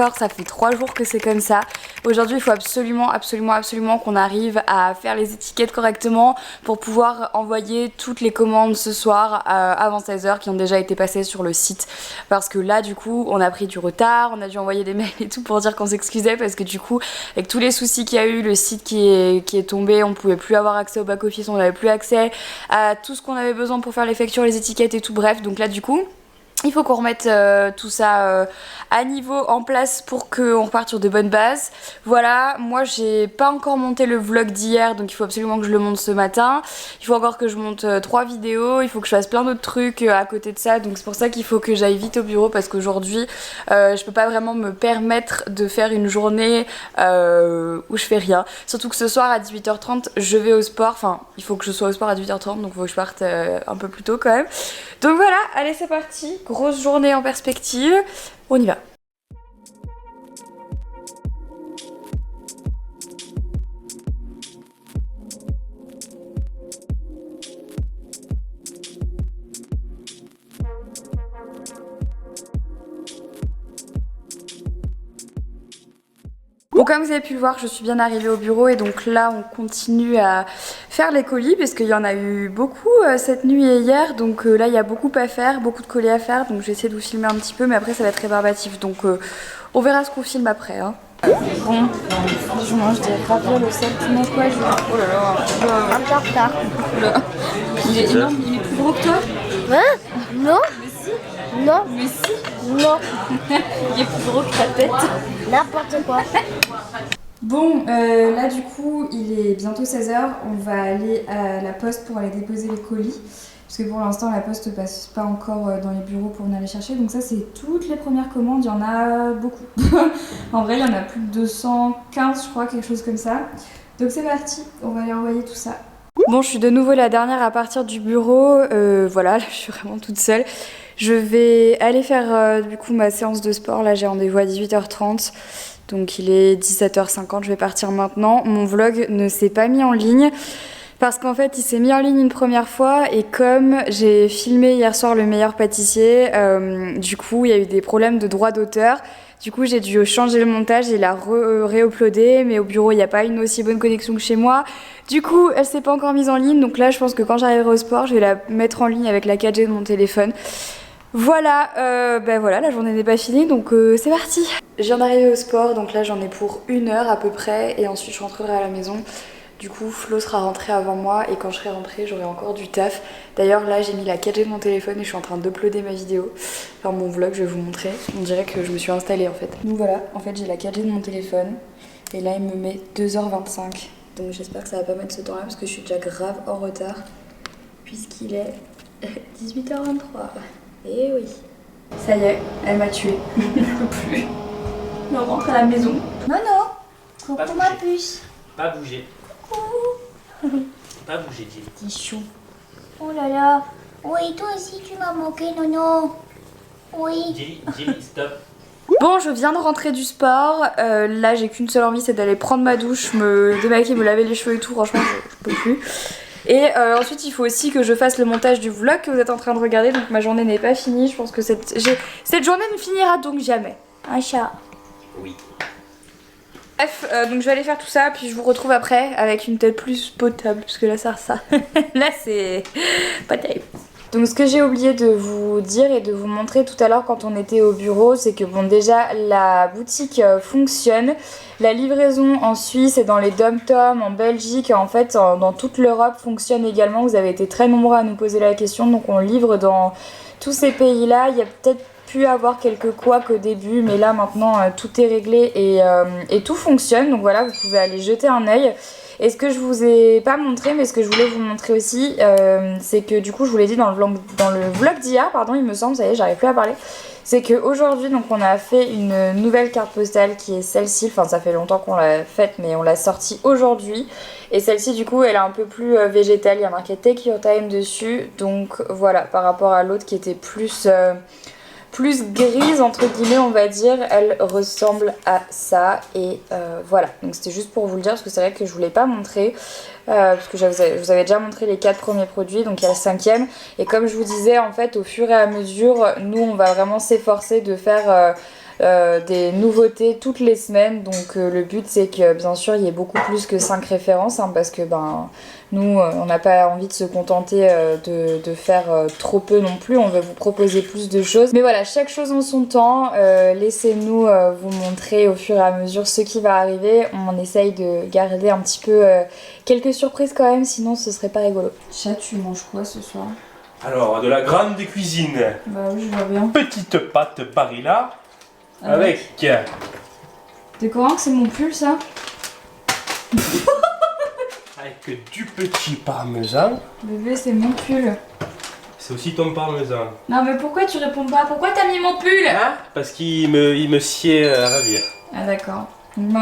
encore, ça fait 3 jours que c'est comme ça. Aujourd'hui il faut absolument qu'on arrive à faire les étiquettes correctement pour pouvoir envoyer toutes les commandes ce soir avant 16h qui ont déjà été passées sur le site. Parce que là du coup on a pris du retard, on a dû envoyer des mails et tout pour dire qu'on s'excusait parce que du coup avec tous les soucis qu'il y a eu, le site qui est tombé, on pouvait plus avoir accès au back office, on n'avait plus accès à tout ce qu'on avait besoin pour faire les factures, les étiquettes et tout, bref. Donc là du coup il faut qu'on remette tout ça à niveau en place pour qu'on reparte sur de bonnes bases. Voilà, moi j'ai pas encore monté le vlog d'hier, donc il faut absolument que je le monte ce matin. Il faut encore que je monte 3 vidéos, il faut que je fasse plein d'autres trucs à côté de ça. Donc c'est pour ça qu'il faut que j'aille vite au bureau parce qu'aujourd'hui je peux pas vraiment me permettre de faire une journée où je fais rien. Surtout que ce soir à 18h30 je vais au sport, enfin il faut que je sois au sport à 18h30, donc il faut que je parte un peu plus tôt quand même. Donc voilà, allez c'est parti, grosse journée en perspective, on y va. Bon, comme vous avez pu le voir, je suis bien arrivée au bureau et donc là on continue à faire les colis parce qu'il y en a eu beaucoup cette nuit et hier, donc là il y a beaucoup à faire, beaucoup de colis à faire, donc je vais essayer de vous filmer un petit peu mais après ça va être rébarbatif, donc on verra ce qu'on filme après. Hein. Bon, je mange des ravioles au sel, tu manges quoi? Oh là là, un peu en retard. il est énorme, il est plus gros que toi? Hein? Non? Mais si. Non? Mais si. Non. Il est plus gros que ta tête. N'importe quoi. Bon, là du coup il est bientôt 16h, on va aller à la poste pour aller déposer les colis. Parce que pour l'instant la poste passe pas encore dans les bureaux pour venir les chercher. Donc ça c'est toutes les premières commandes, il y en a beaucoup. En vrai il y en a plus de 215 je crois, quelque chose comme ça. Donc c'est parti, on va aller envoyer tout ça. Bon, je suis de nouveau la dernière à partir du bureau, voilà, là, je suis vraiment toute seule. Je vais aller faire du coup ma séance de sport, là j'ai rendez-vous à 18h30. Donc il est 17h50, je vais partir maintenant. Mon vlog ne s'est pas mis en ligne parce qu'en fait il s'est mis en ligne une première fois et comme j'ai filmé hier soir le meilleur pâtissier, du coup il y a eu des problèmes de droit d'auteur. Du coup j'ai dû changer le montage et la réuploader, mais au bureau il n'y a pas une aussi bonne connexion que chez moi. Du coup elle s'est pas encore mise en ligne, donc là je pense que quand j'arriverai au sport je vais la mettre en ligne avec la 4G de mon téléphone. Voilà, ben voilà, la journée n'est pas finie, donc c'est parti. Je viens d'arriver au sport, donc là j'en ai pour 1 heure à peu près, et ensuite je rentrerai à la maison. Du coup Flo sera rentré avant moi, et quand je serai rentrée j'aurai encore du taf. D'ailleurs là j'ai mis la 4G de mon téléphone et je suis en train d'uploader ma vidéo. Enfin mon vlog, je vais vous montrer, on dirait que je me suis installée en fait. Donc voilà, en fait j'ai la 4G de mon téléphone, et là il me met 2h25. Donc j'espère que ça va pas mettre ce temps là, parce que je suis déjà grave en retard, puisqu'il est 18h23. Et oui. Ça y est, elle m'a tuée. Je peux plus. Je rentre à la maison. Non, non. Coucou ma puce. Pas bouger. Coucou. Pas bouger, Jelly. Petit chou. Oh là là. Oui, toi aussi tu m'as manqué, Nono. Oui. Jelly, stop. Bon, je viens de rentrer du sport. Là, j'ai qu'une seule envie, c'est d'aller prendre ma douche, me démaquiller, me laver les cheveux et tout. Franchement, je peux plus. Et ensuite il faut aussi que je fasse le montage du vlog que vous êtes en train de regarder, donc ma journée n'est pas finie. Je pense que cette journée ne finira donc jamais. Un chat. Oui. Bref, donc je vais aller faire tout ça, puis je vous retrouve après avec une tête plus potable, parce que là ça là c'est pas terrible. Donc ce que j'ai oublié de vous dire et de vous montrer tout à l'heure quand on était au bureau, c'est que bon déjà la boutique fonctionne. La livraison en Suisse et dans les dom-toms, en Belgique, en fait dans toute l'Europe fonctionne également. Vous avez été très nombreux à nous poser la question, donc on livre dans tous ces pays-là. Il y a peut-être pu avoir quelques couacs au début, mais là maintenant tout est réglé et tout fonctionne. Donc voilà, vous pouvez aller jeter un œil. Et ce que je vous ai pas montré, mais ce que je voulais vous montrer aussi, c'est que du coup je vous l'ai dit dans le vlog d'hier, pardon, il me semble, ça y est, j'arrive plus à parler. C'est qu'aujourd'hui, donc on a fait une nouvelle carte postale qui est celle-ci. Enfin, ça fait longtemps qu'on l'a faite, mais on l'a sortie aujourd'hui. Et celle-ci, du coup, elle est un peu plus végétale. Il y a marqué Take Your Time dessus. Donc voilà, par rapport à l'autre qui était plus grise, entre guillemets, on va dire, elle ressemble à ça. Et voilà, donc c'était juste pour vous le dire, parce que c'est vrai que je vous l'ai pas montré. Parce que je vous avais déjà montré les 4 premiers produits, donc il y a le 5e. Et comme je vous disais, en fait, au fur et à mesure, nous, on va vraiment s'efforcer de faire des nouveautés toutes les semaines. Donc le but c'est que bien sûr il y ait beaucoup plus que 5 références hein, parce que nous on n'a pas envie de se contenter de faire trop peu non plus. On veut vous proposer plus de choses. Mais voilà, chaque chose en son temps. Laissez-nous vous montrer au fur et à mesure ce qui va arriver. On essaye de garder un petit peu quelques surprises quand même, sinon ce serait pas rigolo. Chat, tu manges quoi ce soir? Alors, de la grande cuisine. Bah oui, je vois bien. Petite pâte Barilla avec T'es courant que c'est mon pull ça? avec du petit parmesan. Bébé, c'est mon pull. C'est aussi ton parmesan. Non mais pourquoi tu réponds pas? Pourquoi t'as mis mon pull? Hein? Parce qu'il me sied à ravir. Ah d'accord. Donc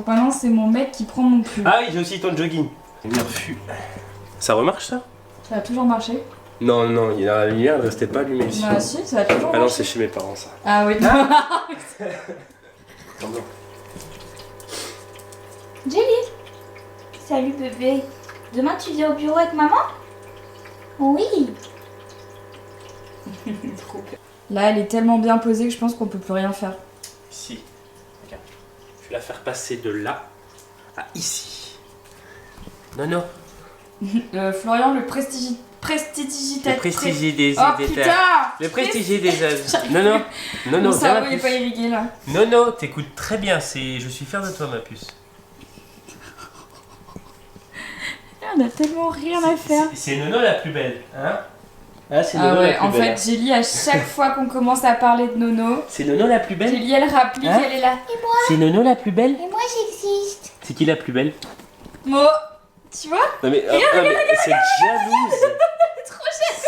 maintenant c'est mon mec qui prend mon pull. Ah oui, j'ai aussi ton jogging. Nerfus. Ça remarche ça? Ça a toujours marché? Non, non, il y a la lumière, ne restait pas allumée ici. Bah si, ça a toujours Ah non, marché. c'est chez mes parents ça. Ah oui. Pardon. Jelly. Salut bébé. Demain tu viens au bureau avec maman? Oui. Là elle est tellement bien posée que je pense qu'on peut plus rien faire. Ici. Regarde. Je vais la faire passer de là à ici. Non, non. Florian, le prestidigitateur. Le prestige des Oh putain! Le prestige des Non, non. Non, non, Mon viens cerveau ma il est puce. pas irrigué là. Non, non, t'écoutes très bien. Je suis fier de toi, ma puce. On a tellement rien à faire. C'est Nono la plus belle, hein? Ah, c'est Ah Nono ouais, la plus en belle. fait, Jelly, à chaque fois qu'on commence à parler de Nono, C'est Nono la plus belle? Jelly, elle rapplique, Hein? elle est là. C'est Nono la plus belle? Et moi j'existe. C'est qui la plus belle? Mo, tu vois? Non mais, c'est jalouse.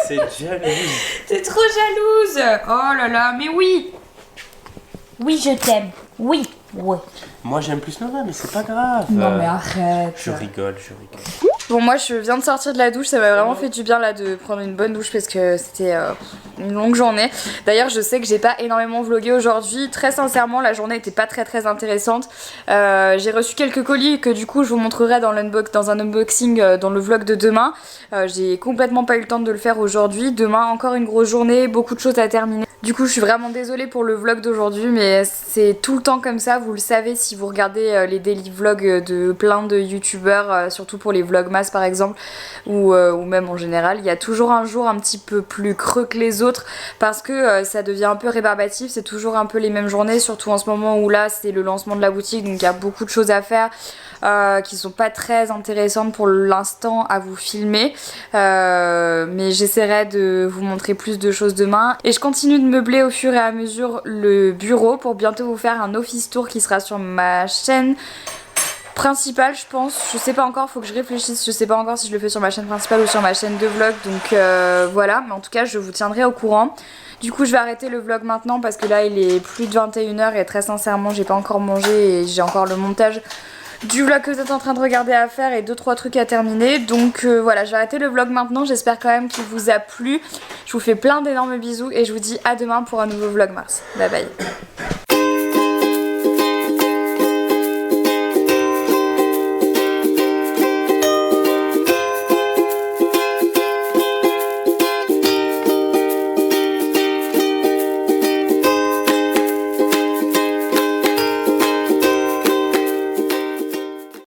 C'est jalouse. T'es trop jalouse. Oh là là, mais oui. Oui je t'aime. Oui. Ouais. Moi j'aime plus Nova, mais c'est pas grave. Non mais arrête. Je rigole. Bon, moi je viens de sortir de la douche, ça m'a vraiment fait du bien là de prendre une bonne douche parce que c'était une longue journée. D'ailleurs, je sais que j'ai pas énormément vlogué aujourd'hui. Très sincèrement, la journée était pas très intéressante. J'ai reçu quelques colis que du coup je vous montrerai dans un unboxing dans le vlog de demain. J'ai complètement pas eu le temps de le faire aujourd'hui. Demain, encore une grosse journée, beaucoup de choses à terminer. Du coup, je suis vraiment désolée pour le vlog d'aujourd'hui, mais c'est tout le temps comme ça. Vous le savez si vous regardez les daily vlogs de plein de youtubeurs, surtout pour les vlogmas par exemple, ou même en général. Il y a toujours un jour un petit peu plus creux que les autres parce que ça devient un peu rébarbatif. C'est toujours un peu les mêmes journées, surtout en ce moment où là c'est le lancement de la boutique, donc il y a beaucoup de choses à faire. Qui sont pas très intéressantes pour l'instant à vous filmer, mais j'essaierai de vous montrer plus de choses demain et je continue de meubler au fur et à mesure le bureau pour bientôt vous faire un office tour qui sera sur ma chaîne principale, je pense. Je sais pas encore, faut que je réfléchisse, je sais pas encore si je le fais sur ma chaîne principale ou sur ma chaîne de vlog, donc voilà, mais en tout cas je vous tiendrai au courant. Du coup je vais arrêter le vlog maintenant parce que là il est plus de 21h et très sincèrement j'ai pas encore mangé et j'ai encore le montage du vlog que vous êtes en train de regarder à faire et 2-3 trucs à terminer. Donc voilà, j'ai arrêté le vlog maintenant. J'espère quand même qu'il vous a plu. Je vous fais plein d'énormes bisous et je vous dis à demain pour un nouveau vlog Mars. Bye bye.